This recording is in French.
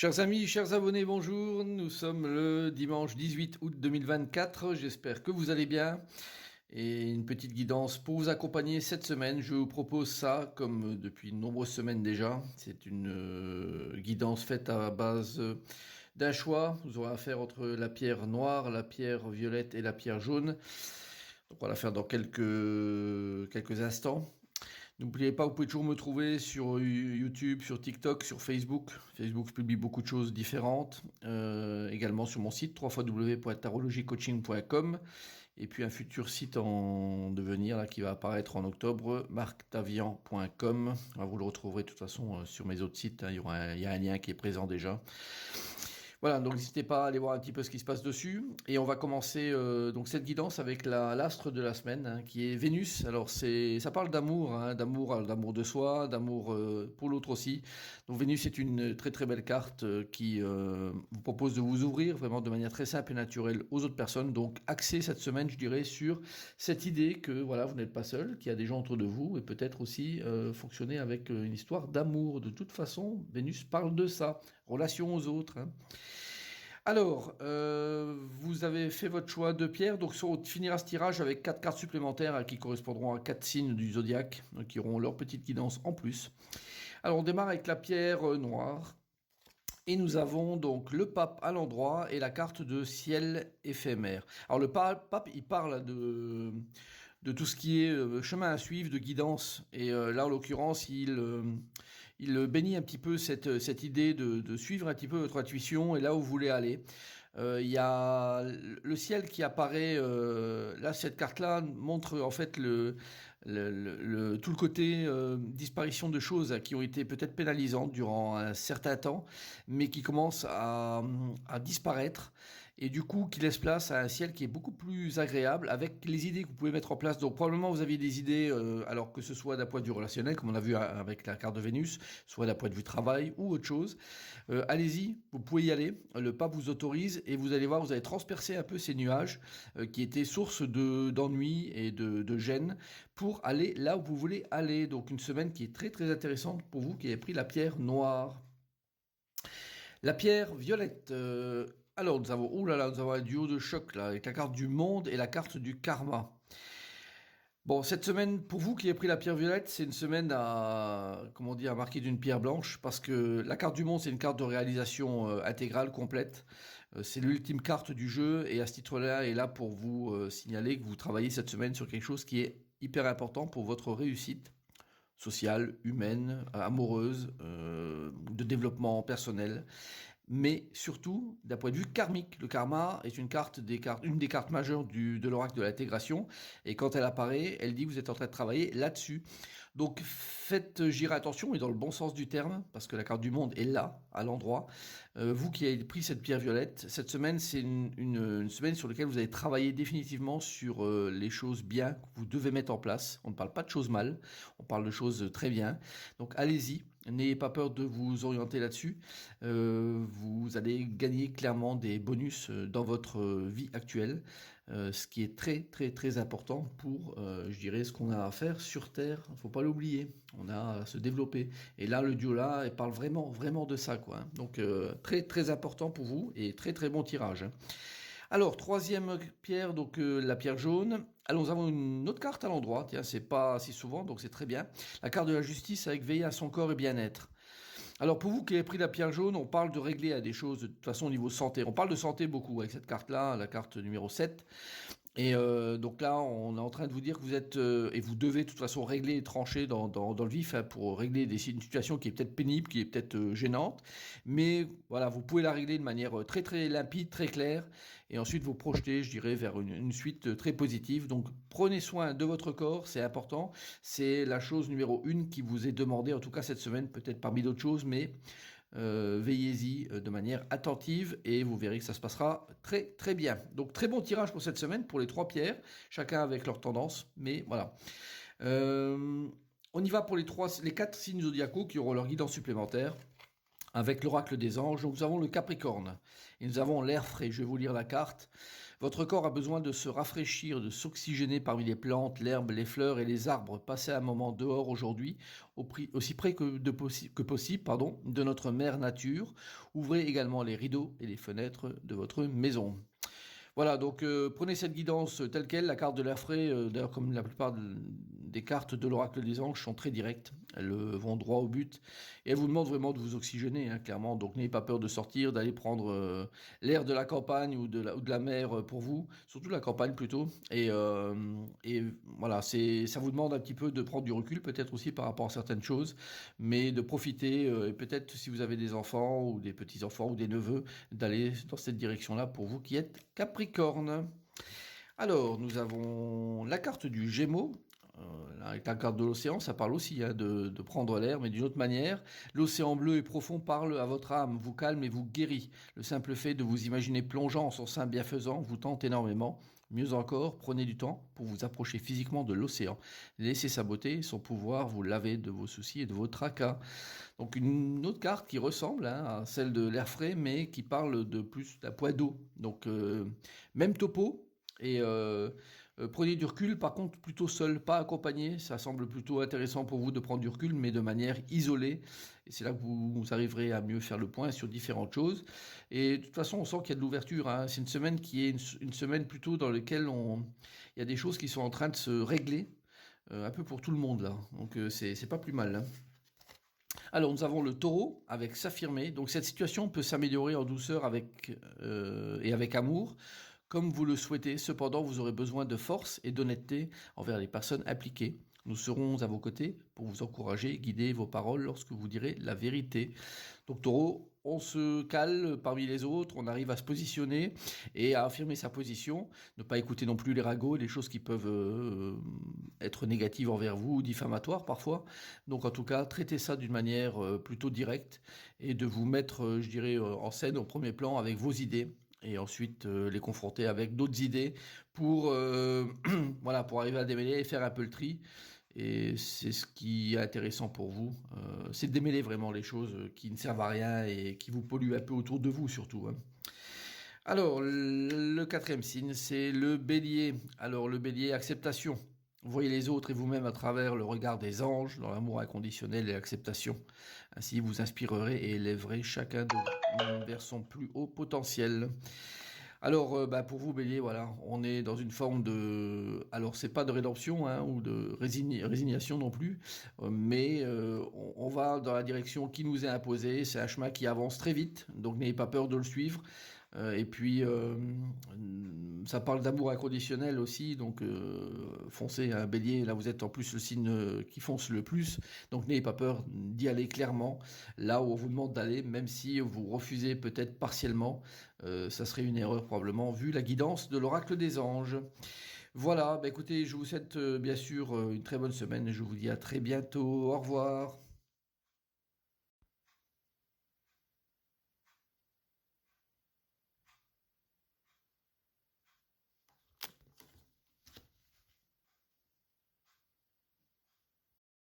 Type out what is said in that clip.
Chers amis, chers abonnés, bonjour. Nous sommes le dimanche 18 août 2024. J'espère que vous allez bien. Et une petite guidance pour vous accompagner cette semaine. Je vous propose ça comme depuis de nombreuses semaines déjà. C'est une guidance faite à base d'un choix. Vous aurez à faire entre la pierre noire, la pierre violette et la pierre jaune. Donc on va la faire dans quelques instants. N'oubliez pas, vous pouvez toujours me trouver sur YouTube, sur TikTok, sur Facebook. Facebook, je publie beaucoup de choses différentes. Également sur mon site www.tarologycoaching.com. Et puis un futur site en devenir là, qui va apparaître en octobre, marctavian.com. Vous le retrouverez de toute façon sur mes autres sites. Il y a un lien qui est présent déjà. Voilà, donc n'hésitez pas à aller voir un petit peu ce qui se passe dessus. Et on va commencer donc cette guidance avec l'astre de la semaine, qui est Vénus. Alors ça parle d'amour, d'amour de soi, d'amour pour l'autre aussi. Donc Vénus est une très très belle carte qui vous propose de vous ouvrir vraiment de manière très simple et naturelle aux autres personnes. Donc axé cette semaine, je dirais, sur cette idée que voilà, vous n'êtes pas seul, qu'il y a des gens autour de vous et peut-être aussi fonctionner avec une histoire d'amour. De toute façon, Vénus parle de ça, relation aux autres. Alors, vous avez fait votre choix de pierre, donc on finira ce tirage avec 4 cartes supplémentaires qui correspondront à 4 signes du zodiaque, qui auront leur petite guidance en plus. Alors, on démarre avec la pierre noire, et nous avons donc le pape à l'endroit et la carte de ciel éphémère. Alors, le pape, il parle de tout ce qui est chemin à suivre, de guidance, et là, en l'occurrence, il bénit un petit peu cette idée de suivre un petit peu votre intuition et là où vous voulez aller. Il y a le ciel qui apparaît, là cette carte-là montre en fait tout le côté disparition de choses qui ont été peut-être pénalisantes durant un certain temps, mais qui commencent à disparaître et du coup qui laisse place à un ciel qui est beaucoup plus agréable avec les idées que vous pouvez mettre en place. Donc probablement vous aviez des idées, alors que ce soit d'un point de vue relationnel, comme on a vu avec la carte de Vénus, soit d'un point de vue travail ou autre chose. Allez-y, vous pouvez y aller. Le pape vous autorise et vous allez voir, vous allez transpercer un peu ces nuages qui étaient source d'ennui et de gêne pour aller là où vous voulez aller. Donc une semaine qui est très très intéressante pour vous qui avez pris la pierre noire. La pierre violette. Alors nous avons, nous avons un duo de choc là avec la carte du monde et la carte du karma. Bon, cette semaine, pour vous qui avez pris la pierre violette, c'est une semaine à, comment dire, à marquer d'une pierre blanche, parce que la carte du monde, c'est une carte de réalisation intégrale, complète. C'est l'ultime carte du jeu, et à ce titre-là, est là pour vous signaler que vous travaillez cette semaine sur quelque chose qui est hyper important pour votre réussite sociale, humaine, amoureuse, de développement personnel, mais surtout d'un point de vue karmique. Le karma est une des cartes majeures de l'oracle de l'intégration, et quand elle apparaît, elle dit que vous êtes en train de travailler là-dessus. Donc faites girer attention, et dans le bon sens du terme, parce que la carte du monde est là, à l'endroit. Vous qui avez pris cette pierre violette, cette semaine, c'est une semaine sur laquelle vous allez travailler définitivement sur les choses bien que vous devez mettre en place. On ne parle pas de choses mal, on parle de choses très bien. Donc allez-y, n'ayez pas peur de vous orienter là-dessus. Vous allez gagner clairement des bonus dans votre vie actuelle, ce qui est très très très important pour, je dirais, ce qu'on a à faire sur Terre. Il ne faut pas l'oublier, on a à se développer. Et là, le duo là, il parle vraiment vraiment de ça, quoi. Donc très très important pour vous et très très bon tirage. Alors, troisième pierre, donc la pierre jaune. Alors, nous avons une autre carte à l'endroit. Tiens, c'est pas si souvent, donc c'est très bien. La carte de la justice avec veiller à son corps et bien-être. Alors, pour vous qui avez pris la pierre jaune, on parle de régler à des choses de toute façon au niveau santé. On parle de santé beaucoup avec cette carte-là, la carte numéro 7. Et donc là, on est en train de vous dire que vous êtes, et vous devez de toute façon régler et trancher dans le vif, hein, pour régler une situation qui est peut-être pénible, qui est peut-être gênante, mais voilà, vous pouvez la régler de manière très très limpide, très claire, et ensuite vous projeter, je dirais, vers une suite très positive. Donc prenez soin de votre corps, c'est important, c'est la chose numéro 1 qui vous est demandée, en tout cas cette semaine, peut-être parmi d'autres choses, mais veillez-y de manière attentive et vous verrez que ça se passera très très bien. Donc très bon tirage pour cette semaine pour les 3 pierres, chacun avec leur tendance, mais voilà. On y va pour les 4 signes zodiacaux qui auront leur guidance supplémentaire avec l'oracle des anges. Donc nous avons le Capricorne et nous avons l'air frais. Je vais vous lire la carte. Votre corps a besoin de se rafraîchir, de s'oxygéner parmi les plantes, l'herbe, les fleurs et les arbres. Passez un moment dehors aujourd'hui, aussi près que possible, de notre mère nature. Ouvrez également les rideaux et les fenêtres de votre maison. Voilà, donc prenez cette guidance telle qu'elle. La carte de l'air frais, d'ailleurs comme la plupart des cartes de l'oracle des anges, sont très directes. Elles vont droit au but. Et elles vous demandent vraiment de vous oxygéner, hein, clairement. Donc n'ayez pas peur de sortir, d'aller prendre l'air de la campagne ou de la mer pour vous. Surtout la campagne plutôt. Et voilà, ça vous demande un petit peu de prendre du recul, peut-être aussi par rapport à certaines choses. Mais de profiter, et peut-être si vous avez des enfants ou des petits-enfants ou des neveux, d'aller dans cette direction-là pour vous qui êtes Capricorne. Alors, nous avons la carte du Gémeaux. Avec la carte de l'océan, ça parle aussi de prendre l'air, mais d'une autre manière. L'océan bleu et profond parle à votre âme, vous calme et vous guérit. Le simple fait de vous imaginer plongeant en son sein bienfaisant vous tente énormément. Mieux encore, prenez du temps pour vous approcher physiquement de l'océan. Laissez sa beauté, son pouvoir vous laver de vos soucis et de vos tracas. Donc une autre carte qui ressemble à celle de l'air frais, mais qui parle de plus d'un poids d'eau. Donc même topo, et prenez du recul, par contre plutôt seul, pas accompagné. Ça semble plutôt intéressant pour vous de prendre du recul, mais de manière isolée. Et c'est là que vous arriverez à mieux faire le point sur différentes choses. Et de toute façon, on sent qu'il y a de l'ouverture, hein. C'est une semaine qui est une semaine plutôt dans laquelle il y a des choses qui sont en train de se régler, un peu pour tout le monde là. Donc c'est pas plus mal, hein. Alors, nous avons le taureau avec s'affirmer. Donc, cette situation peut s'améliorer en douceur et avec amour, comme vous le souhaitez. Cependant, vous aurez besoin de force et d'honnêteté envers les personnes impliquées. Nous serons à vos côtés pour vous encourager et guider vos paroles lorsque vous direz la vérité. Donc, taureau, on se cale parmi les autres, on arrive à se positionner et à affirmer sa position, ne pas écouter non plus les ragots, les choses qui peuvent être négatives envers vous ou diffamatoires parfois. Donc en tout cas, traitez ça d'une manière plutôt directe et de vous mettre, je dirais, en scène au premier plan avec vos idées et ensuite les confronter avec d'autres idées pour, voilà, pour arriver à démêler et faire un peu le tri. Et c'est ce qui est intéressant pour vous, c'est de démêler vraiment les choses qui ne servent à rien et qui vous polluent un peu autour de vous surtout, hein. Alors, le quatrième signe, c'est le bélier. Alors, le bélier, acceptation. Voyez les autres et vous-même à travers le regard des anges, dans l'amour inconditionnel et l'acceptation. Ainsi, vous inspirerez et élèverez chacun de vous vers son plus haut potentiel. Alors, pour vous, Bélier, voilà, on est dans une forme de... Alors, c'est pas de rédemption, hein, ou de résignation non plus, mais on va dans la direction qui nous est imposée. C'est un chemin qui avance très vite, donc n'ayez pas peur de le suivre. Et puis, ça parle d'amour inconditionnel aussi, donc foncez, un Bélier, là vous êtes en plus le signe qui fonce le plus, donc n'ayez pas peur d'y aller clairement, là où on vous demande d'aller, même si vous refusez peut-être partiellement, ça serait une erreur probablement, vu la guidance de l'oracle des anges. Voilà, écoutez, je vous souhaite bien sûr une très bonne semaine, et je vous dis à très bientôt, au revoir.